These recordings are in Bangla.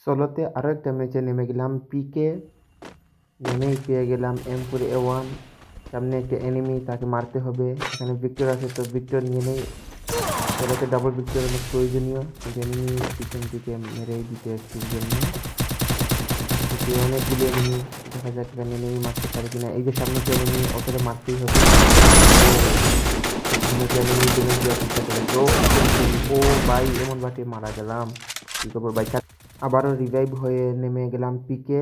সোলোতে আরও একটা ম্যাচে নেমে গেলাম পিকে। নেমেই পেয়ে গেলাম M4A1। সামনে একটা এনিমি, তাকে মারতে হবে। এখানে ভিক্টর আছে, তো ভিক্টর নিয়ে নেই। সোলোতে ডাবল ভিক্টর অনেক প্রয়োজনীয়, কিন্তু এনিমি পিছন দিকে মেরেই দিতে একটুর জন্য। অনেকগুলো এনিমি, দেখা যাক এখানে এনিমি মারতে পারে কিনা। এই যে সামনে যে এনিমি, ওকে মারতেই হবে। ও ভাই, এমন বাটে মারা গেলাম, কি করবো ভাই। আবারও রিভাইভ হয়ে নেমে গেলাম পিকে।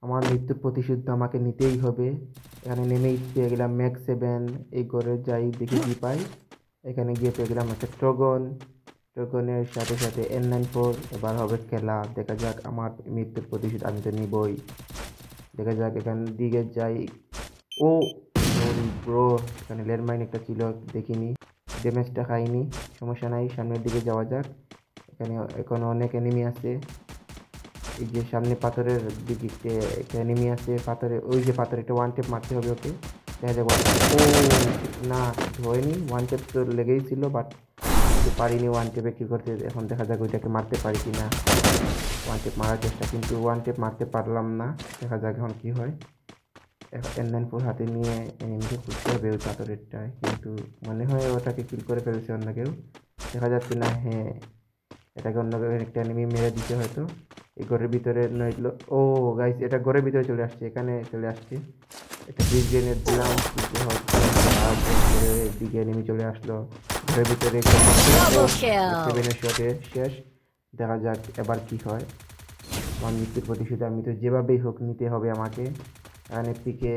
আমার মৃত্যুর প্রতিশোধ আমাকে নিতেই হবে। এখানে নেমেই পেয়ে গেলাম ম্যাক্স 7। এই ঘরে যাই, দেখি কি পাই। এখানে গিয়ে পেয়ে গেলাম একটা ট্রগন। ট্রগনের সাথে সাথে N94। এবার হবে খেলা, দেখা যাক আমার মৃত্যুর প্রতিশোধ আমি তো নিবই। দেখা যাক এখান দিকে যাই। ও ব্রো, এখানে ল্যান্ডমাইন একটা ছিল, দেখিনি, ড্যামেজটা খাইনি, সমস্যা নাই, সামনের দিকে যাওয়া যাক। এখানে এখন অনেক এনিমি আছে। এই যে সামনে পাথরের দিকে একটা এনিমি আছে, পাথরে, ওই যে পাথরে একটা ওয়ান টেপ মারতে হবে ওকে। দেখা যাক ও না, হয়নি, ওয়ান টেপ তো লেগেই ছিল, বাট পারিনি ওয়ান টেপে কী করতে। এখন দেখা যাক ওইটাকে মারতে পারি কি না। ওয়ান টেপ মারার চেষ্টা, কিন্তু ওয়ান টেপ মারতে পারলাম না। দেখা যাক এখন কী হয়। N94 হাতে নিয়ে এনিমিকে খুঁজতে হবে ওই পাথরেরটায়, কিন্তু মনে হয় ওটাকে কিল করে ফেলেছে অন্য কেউ। দেখা যাচ্ছে না, হ্যাঁ, এটাকে অন্য একটা এনিমি মেরে দিতে হয়তো। এই ঘরের ভিতরে নইলো। ও গাইস, এটা ঘরের ভিতরে চলে আসছে, এখানে চলে আসছে। একটা ব্রিজ গ্রেনেড দিলাম, কিছু হচ্ছে দিকে এনিমি চলে আসলো ঘরের ভিতরে। সেভেনের শটে শেষ। দেখা যাক এবার কি হয়। আমার মৃত্যুর প্রতিশোধ আমি তো যেভাবেই হোক নিতে হবে আমাকে। এখানে পিকে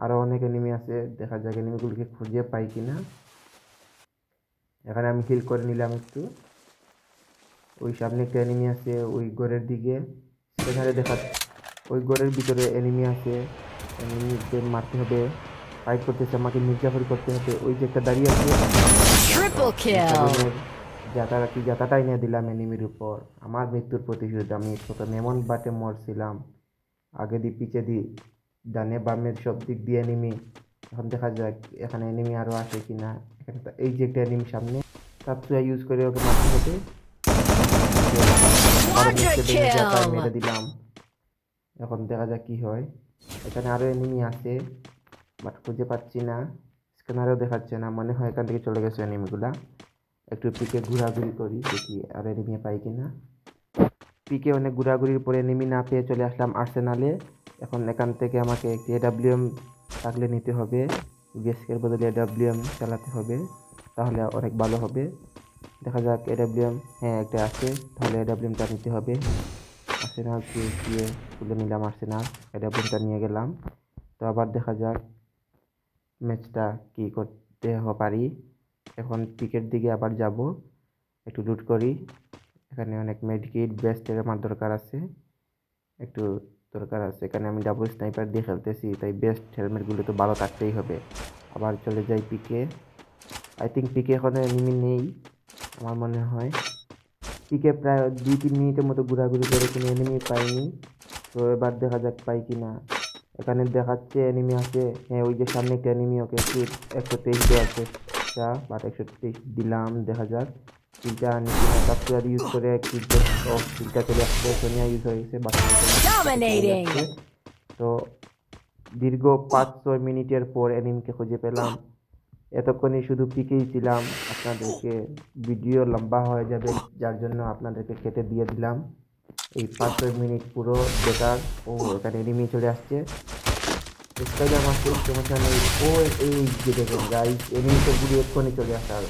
আরও অনেক এনিমি আছে, দেখা যাক এনিমিগুলোকে খুঁজে পাই কিনা। এখানে আমি কিল করে নিলাম একটু। ওই সামনে একটা এনিমি আছে ওই ঘরের দিকে, সেখানে দেখা, ওই ঘরের ভিতরে এনিমি আছে। এনিমিদের মারতে হবে, ফাইট করতেছে, আমাকে মির্জাফর করতে হবে। ওই যে একটা দাঁড়িয়ে আছে, যাতাটাই নিয়ে দিলাম এনিমির উপর। আমার মৃত্যুর প্রতিশোধ আমি প্রথমে এমন বাটে মরছিলাম, আগে দি পিছে দি, ডানে বামের সব দিক দিয়ে এনিমি। এখন দেখা যাক এখানে এনিমি আরও আসে কিনা। এখানে এই যে একটা এনিমি সামনে, তার ইউজ করে ওকে মারতে হবে। মেরে দিলাম। এখন দেখা যাক কি হয়। এখানে আরো এনিমি আছে, বাট খুঁজে পাচ্ছি না, স্ক্যানারেও দেখাচ্ছে না, মনে হয় এখান থেকে চলে গেছে এনিমিগুলা। একটু পিকে ঘোরাঘুরি করি, দেখি আর এনিমি পাই কিনা। পিকে অনেক ঘোরাঘুরির পরে এনিমি না পেয়ে চলে আসলাম আর্সেনালে। এখন এখান থেকে আমাকে একটি AWM থাকলে নিতে হবে, বিএসকের বদলে AWM চালাতে হবে, তাহলে অনেক ভালো হবে। দেখা যাক AWM, হ্যাঁ একটা আছে, তাহলে AWMটা নিতে হবে। আর্সেনাল গিয়ে তুলে নিলাম, আর্সেনাল AWMটা নিয়ে গেলাম। তো আবার দেখা যাক ম্যাচটা কি করতে পারি। এখন পিকের দিকে আবার যাব, একটু লুট করি। এখানে অনেক মেডিকিট বেস্টের আমার দরকার আছে, একটু দরকার আছে। এখানে আমি ডাবল স্নাইপার দিয়ে খেলতেছি, তাই বেস্ট হেলমেটগুলো তো ভালো থাকতেই হবে। আবার চলে যাই পিকে। আই থিঙ্ক পিকে এখন এনিমি নেই আমার মনে হয়। পিকে প্রায় 2-3 মিনিটের মতো ঘোরাঘুরি করে কোনো এনিমি পাইনি। তো এবার দেখা যাক পাই কি না। এখানে দেখাচ্ছে এনিমি আছে, হ্যাঁ ওই যে সামনে একটা এনিমি, ওকে একটু 123 দেওয়ার চেষ্টা, বাট 123 দিলাম। দেখা যাক কিলটা নিচে না, সফটওয়্যার ইউজ করে কিলটা চলে আসছে, সোনিয়া ইউজ হয়ে গেছে, বাকি তো দীর্ঘ 5-6 মিনিটের পর এনিমিকে খুঁজে পেলাম। এতক্ষণে শুধু পিকেই ছিলাম, আপনাদেরকে ভিডিও লম্বা হয়ে যাবে, যার জন্য আপনাদেরকে কেটে দিয়ে দিলাম। এই 5-6 মিনিট পুরো বেকার। ও এখানে এনিমি চলে আসছে, স্কাইডার মারছে, সমস্যা নেই। ও এই যে দেখেন গাইস, এনিমি তো গুলি এক্ষুনি চলে আসার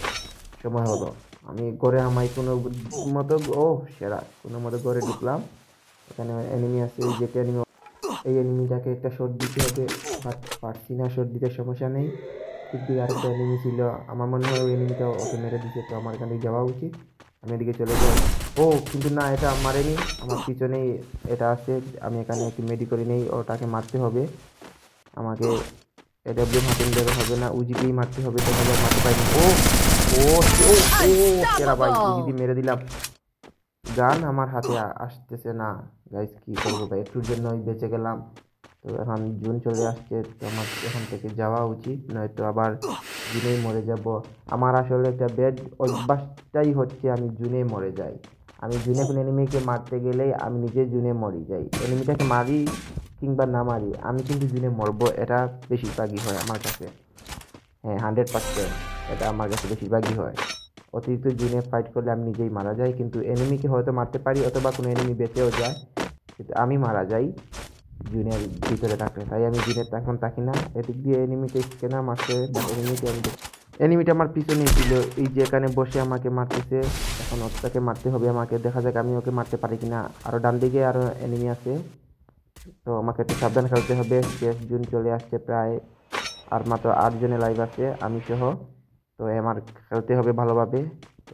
সময় হলো। আমি ঘরে আমায় কোনো মতো, ও সেরা, কোনো মতো ঘরে ঢুকলাম। এখানে এনিমি আছে, এই যে এনিমি, এই এনিমিটাকে একটা শট দিতে হবে, বাট পারছি না শট দিতে, সমস্যা নেই। কিন্তু আরেকটা এনিমি ছিল, আমার মনে হয় ওই এনিমিটা ওকে মেরে দিচ্ছে, তো আমার এখানে যাওয়া উচিত। আমি এদিকে চলে যাই। ও কিন্তু না, এটা মারেনি, আমার পিছনেই এটা আছে। আমি এখানে একটু মেডি করে নেই, ওটাকে মারতে হবে আমাকে। AWM হাতে নিলে হবে না, উজিকেই মারতে হবে। দেখা যাক মারতে পারিনি। ও ও ও ও কেরা ভাই, উজিকে মেরে দিলাম। গান আমার হাতে আসতেছে না গাইস, কি করবো ভাই, একটুর জন্য বেঁচে গেলাম। তো এখন জুন চলে আসছে, তো আমার এখান থেকে যাওয়া উচিত, নয়তো আবার জুনেই মরে যাব। আমার আসলে একটা ব্যাড অভ্যাসটাই হচ্ছে আমি জুনে মরে যাই। আমি জুনে কোনো এনিমিকে মারতে গেলেই আমি নিজে জুনে মরি যাই। এনিমিটাকে মারি কিংবা না মারি আমি কিন্তু জুনে মরবো, এটা বেশিরভাগই হয় আমার কাছে। হ্যাঁ, 100% এটা আমার কাছে বেশিরভাগই হয়। অতিরিক্ত জুনে ফাইট করলে আমি নিজেই মারা যাই, কিন্তু এনিমিকে হয়তো মারতে পারি অথবা কোনো এনিমি বেঁচেও যায়, কিন্তু আমি মারা যাই জুনের ভিতরে থাকলে। তাই আমি জুনের এখন থাকি না। এদিক দিয়ে এনিমিকে স্ক্যানার মারছে, এনিমিটা আমার পিছনেই ছিল, এই যে এখানে বসে আমাকে মারতেছে। এখন ওটাকে মারতে হবে আমাকে, দেখা যাক আমি ওকে মারতে পারি কিনা। আরও ডান দিকে আরও এনিমি আছে, তো আমাকে একটু সাবধান খেলতে হবে। শেষ জুন চলে আসছে প্রায়, আর মাত্র 8 জনে লাইভ আছে আমি সহ, তো আমার খেলতে হবে ভালোভাবে।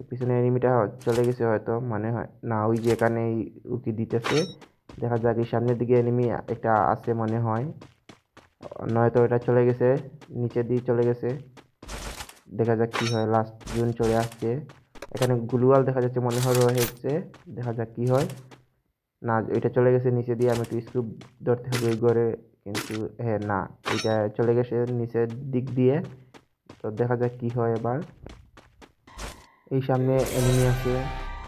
পিছনে এনিমিটা চলে গেছে হয়তো, মনে হয় না, ওই যে এখানে উকি দিতেছে। দেখা যাক এই সামনের দিকে এনিমি একটা আছে মনে হয়, নয়তো এটা চলে গেছে, নিচের দিকে চলে গেছে। দেখা যাক কি হয়। লাস্ট জুন চলে আসছে, এখানে গ্লুয়াল দেখা যাচ্ছে মনে হয় রয়েছে, দেখা যাক কি হয়। না, এটা চলে গেছে নিচে দিয়ে, আমি একটু স্কুপ ধরতে হবে ওই ঘরে, কিন্তু হ্যাঁ না, এটা চলে গেছে নিচের দিক দিয়ে। তো দেখা যাক কি হয় এবার। এই সামনে এনিমি আছে,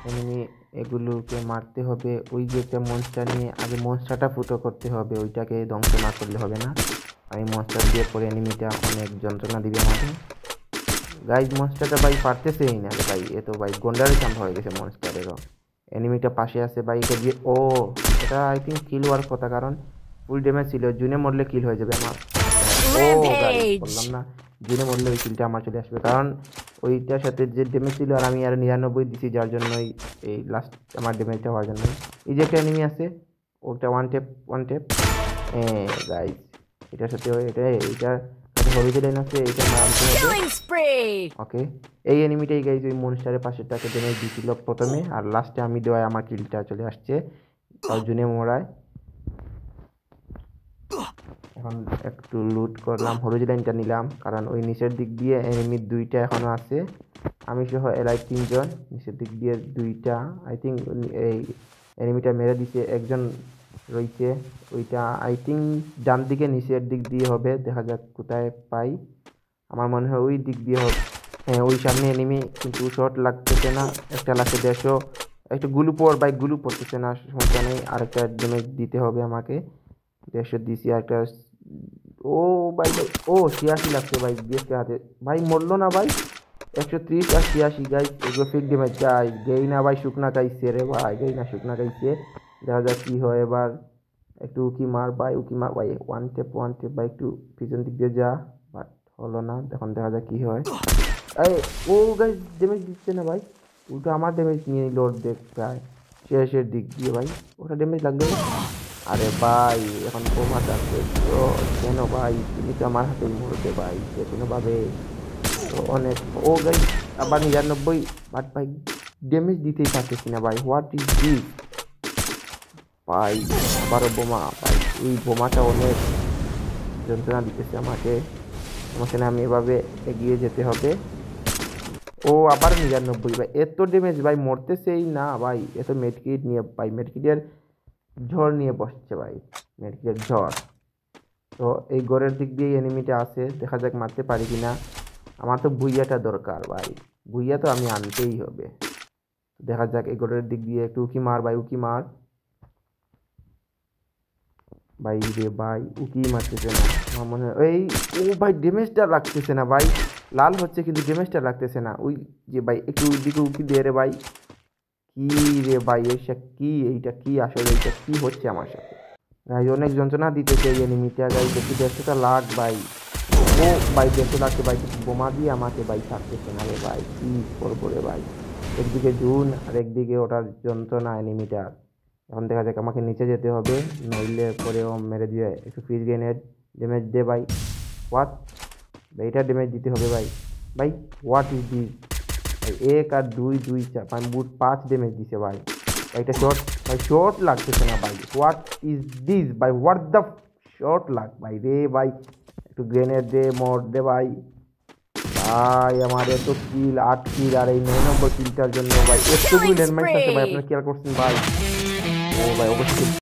এনিমি এগুলোকে মারতে হবে। ওই যে একটা মনস্টার নিয়ে, আগে মনস্টারটা ফুটো করতে হবে, ওইটাকে ধ্বংস না করলে হবে না। আমি মনস্টার দিয়ে পরে এনিমিটা অনেক যন্ত্রণা দিবে আমাকে। গাইজ মনস্টারটা ভাই পারতেছেই না রে ভাই, এ তো ভাই গন্ডারের চাম্প হয়ে গেছে মনস্টারেরও। এনিমিটা পাশে আছে ভাই, এটা দিয়ে ও, এটা আই থিঙ্ক কিল হওয়ার কথা, কারণ ফুল ড্যামেজ ছিল। জুনে মরলে কিল হয়ে যাবে আমার। ও গাইজ বললাম না, জুনে মরলে ওই কিলটা আমার চলে আসবে, কারণ ওইটার সাথে যে ড্যামেজ ছিল, আর আমি আর 99 দিছি, যার জন্যই এই লাস্ট আমার ড্যামেজটা হওয়ার জন্য। এই যে একটা এনিমি আছে, ওটা ওয়ান টেপ গাইজ, এটার সাথে এইটার হলুদের লাইন আছে, এইটা মারতে হবে। ওকে, এই এনিমিটাই গাইজ ওই মনস্টারের পাশেরটাকে ড্যামেজ দিছিল প্রথমে, আর লাস্টে আমি দেওয়ায় আমার কিলটা চলে আসছে, তাও জুনে মরায়। এখন একটু লুট করলাম, হলুদ লাইনটা নিলাম, কারণ ওই নিচের দিক দিয়ে এনিমির দুইটা এখনো আছে, আমি সহ এলাই 3 জন। নিচের দিক দিয়ে দুইটা, আই থিঙ্ক এই এনিমিটা মেরে দিছে, একজন রয়েছে, ওইটা আই থিঙ্ক ডান দিকে নিচের দিক দিয়ে হবে, দেখা যাক কোথায় পাই। আমার মনে হয় ওই দিক দিয়ে হবে। হ্যাঁ, ওই সামনে এনিমি, কিন্তু শর্ট লাগতেছে না, একটা লাগছে 150। একটা গুলু পর বাইক, গুলু পড়তেছে না, সমস্যা নেই, আরেকটা ড্যামেজ দিতে হবে আমাকে। 150 দিছি, আরেকটা। ও ভাই ভাই, ও 86 লাগছে ভাই বিএসকে হাতে, ভাই মরলো না ভাই। 130 আর 86 গাইস, এগুলো ফিক ড্যামেজ গাইস। গেই না ভাই, শুকনা খাইছে রে ভাই, গেই না শুকনা খাইছে। দেখা যাক কি হয় এবার। একটু উকি মার ভাই, উকি মার ভাই, ওয়ান টেপ ভাই, একটু পিছন দিক দিয়ে যা, বাট হলো না। এখন দেখা যাক কি হয়। এই, ও গাইস ড্যামেজ দিচ্ছে না ভাই, উল্টো আমার ড্যামেজ নিয়ে নিল অর্ধেক প্রায়, শেষের দিক দিয়ে ভাই, ওটা ড্যামেজ লাগবে। আরে ভাই এখন বোমা চাচ্ছে তো, কেন ভাই, তুমি তো আমার হাতেই মরতে ভাই যে কোনোভাবে। তো অনেক, ও গাইস আবার 99, বাট ভাই ড্যামেজ দিতেই পারতেছি না ভাই, হোয়াট ইজ দিস ভাই। আবারও বোমা ভাই, এই বোমাটা অনেক যন্ত্রণা দিতেছে আমাকে। সমস্যা না, আমি এভাবে এগিয়ে যেতে হবে। ও আবার 99 ভাই, এত ড্যামেজ ভাই, মরতেছেই না ভাই। এত মেডকিট নিয়ে ভাই, মেডকিটের ঝড় নিয়ে বসছে ভাই, মেডকিটের ঝড়। তো এই ঘরের দিক দিয়ে এনিমিটা আছে, দেখা যাক মারতে পারি কিনা। আমার তো ভুইয়াটা দরকার ভাই, ভুইয়া তো আমি আনতেই হবে। দেখা যাক এই ঘরের দিক দিয়ে একটু উকি মার ভাই, উকি মার ভাই রে ভাই, উকি মারতেছে না আমার মনে হয়। এই, ও ভাই ড্যামেজটা লাগতেছে না ভাই, লাল হচ্ছে কিন্তু ড্যামেজটা লাগতেছে না। ওই যে ভাই একটু ওই দিকে উকি দিয়ে রে ভাই, কি রে ভাই, এইটা কি, এইটা কি আসলে, এইটা কি হচ্ছে আমার সাথে ভাই। অনেক যন্ত্রণা দিতেছে এই এনিমিটা গাইজ, একটু 150টা লাখ ভাই। ও ভাই 150 লাগছে ভাই, কিন্তু বোমা দিয়ে আমাকে ভাই ছাড়তেছে না রে ভাই, কি করবো রে ভাই। একদিকে জুন আর একদিকে ওটার যন্ত্রণা এনিমিটার। এখন দেখা যাক, আমাকে নিচে যেতে হবে, নইলে পরেও মেরে দিয়ে একটু ফ্রিজ গ্রেনেড ড্যামেজ দে ভাই। হোয়াট ভাই, এটা ড্যামেজ দিতে হবে ভাই। ভাই হোয়াট ইজ দিস ভাই, 1 আর 2 2 4 5 বুট 5 ড্যামেজ দিছে ভাই। এটা শর্ট ভাই, শর্ট লাগতেছে না ভাই, হোয়াট ইজ দিস ভাই, হোয়াট দ্য শর্ট লাগ ভাই রে ভাই। একটু গ্রেনেড দে, মর দে ভাই। ভাই আমার এত কিল, 8 কিল, আর এই 9 নম্বর কিলটার জন্য ভাই এতগুলো ল্যান্ডমাইন্স আছে ভাই, আপনারা খেয়াল করছেন ভাই। ও ভাই অবশ্যই